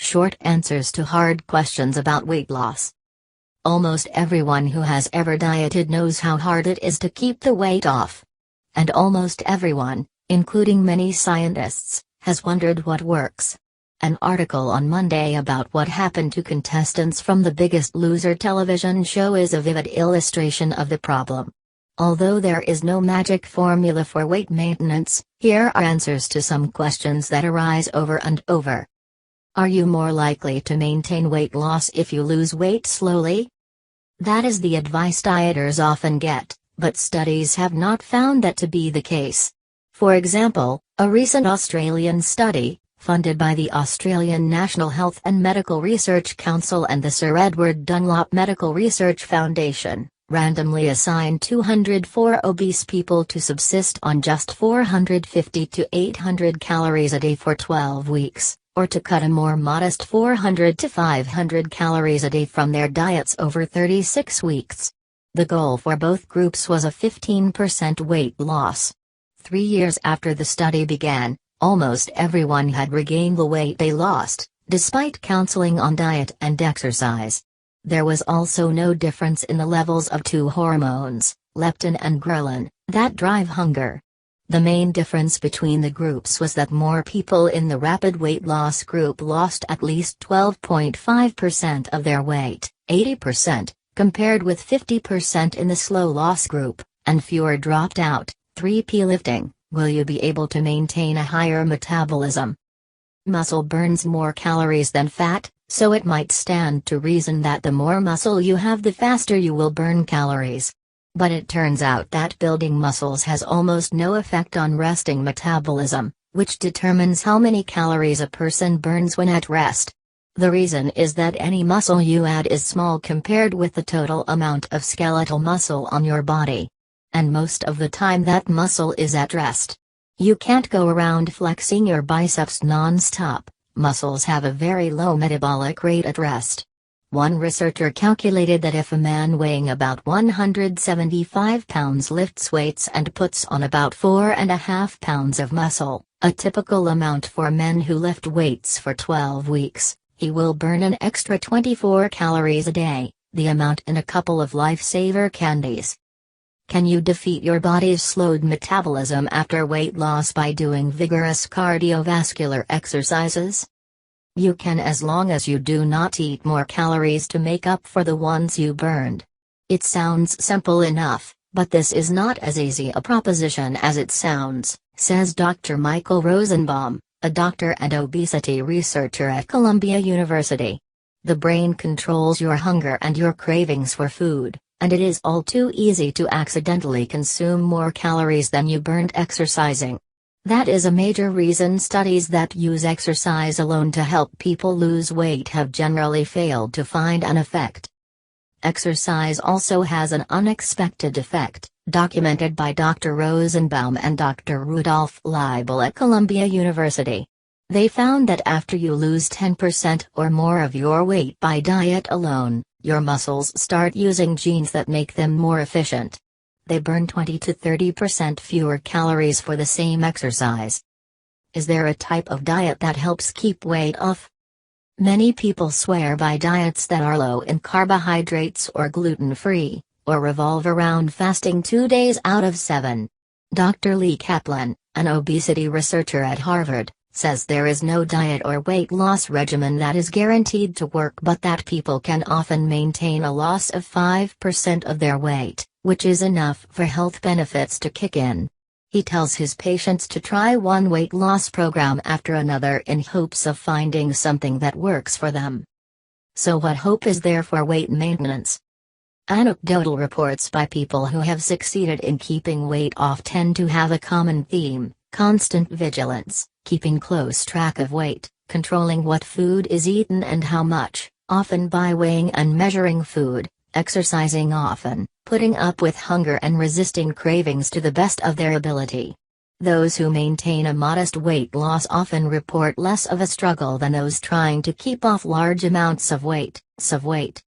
Short answers to hard questions about weight loss. Almost everyone who has ever dieted knows how hard it is to keep the weight off. And almost everyone, including many scientists, has wondered what works. An article on Monday about what happened to contestants from The Biggest Loser television show is a vivid illustration of the problem. Although there is no magic formula for weight maintenance, here are answers to some questions that arise over and over. Are you more likely to maintain weight loss if you lose weight slowly? That is the advice dieters often get, but studies have not found that to be the case. For example, a recent Australian study, funded by the Australian National Health and Medical Research Council and the Sir Edward Dunlop Medical Research Foundation, randomly assigned 204 obese people to subsist on just 450 to 800 calories a day for 12 weeks, or to cut a more modest 400 to 500 calories a day from their diets over 36 weeks. The goal for both groups was a 15% weight loss. 3 years after the study began, almost everyone had regained the weight they lost, despite counseling on diet and exercise. There was also no difference in the levels of two hormones, leptin and ghrelin, that drive hunger. The main difference between the groups was that more people in the rapid weight loss group lost at least 12.5% of their weight, 80%, compared with 50% in the slow loss group, and fewer dropped out. 3P lifting. Will you be able to maintain a higher metabolism? Muscle burns more calories than fat, so it might stand to reason that the more muscle you have, the faster you will burn calories. But it turns out that building muscles has almost no effect on resting metabolism, which determines how many calories a person burns when at rest. The reason is that any muscle you add is small compared with the total amount of skeletal muscle on your body. And most of the time that muscle is at rest. You can't go around flexing your biceps non-stop. Muscles have a very low metabolic rate at rest. One researcher calculated that if a man weighing about 175 pounds lifts weights and puts on about 4.5 pounds of muscle, a typical amount for men who lift weights for 12 weeks, he will burn an extra 24 calories a day, the amount in a couple of lifesaver candies. Can you defeat your body's slowed metabolism after weight loss by doing vigorous cardiovascular exercises? You can, as long as you do not eat more calories to make up for the ones you burned. It sounds simple enough, but this is not as easy a proposition as it sounds, says Dr. Michael Rosenbaum, a doctor and obesity researcher at Columbia University. The brain controls your hunger and your cravings for food, and it is all too easy to accidentally consume more calories than you burned exercising. That is a major reason studies that use exercise alone to help people lose weight have generally failed to find an effect. Exercise also has an unexpected effect, documented by Dr. Rosenbaum and Dr. Rudolf Leibel at Columbia University. They found that after you lose 10% or more of your weight by diet alone, your muscles start using genes that make them more efficient. They burn 20 to 30% fewer calories for the same exercise. Is there a type of diet that helps keep weight off? Many people swear by diets that are low in carbohydrates or gluten-free, or revolve around fasting 2 days out of 7. Dr. Lee Kaplan, an obesity researcher at Harvard, says there is no diet or weight loss regimen that is guaranteed to work, but that people can often maintain a loss of 5% of their weight, which is enough for health benefits to kick in. He tells his patients to try one weight loss program after another in hopes of finding something that works for them. So what hope is there for weight maintenance? Anecdotal reports by people who have succeeded in keeping weight off tend to have a common theme: constant vigilance, keeping close track of weight, controlling what food is eaten and how much, often by weighing and measuring food, exercising often, putting up with hunger and resisting cravings to the best of their ability. Those who maintain a modest weight loss often report less of a struggle than those trying to keep off large amounts of weight.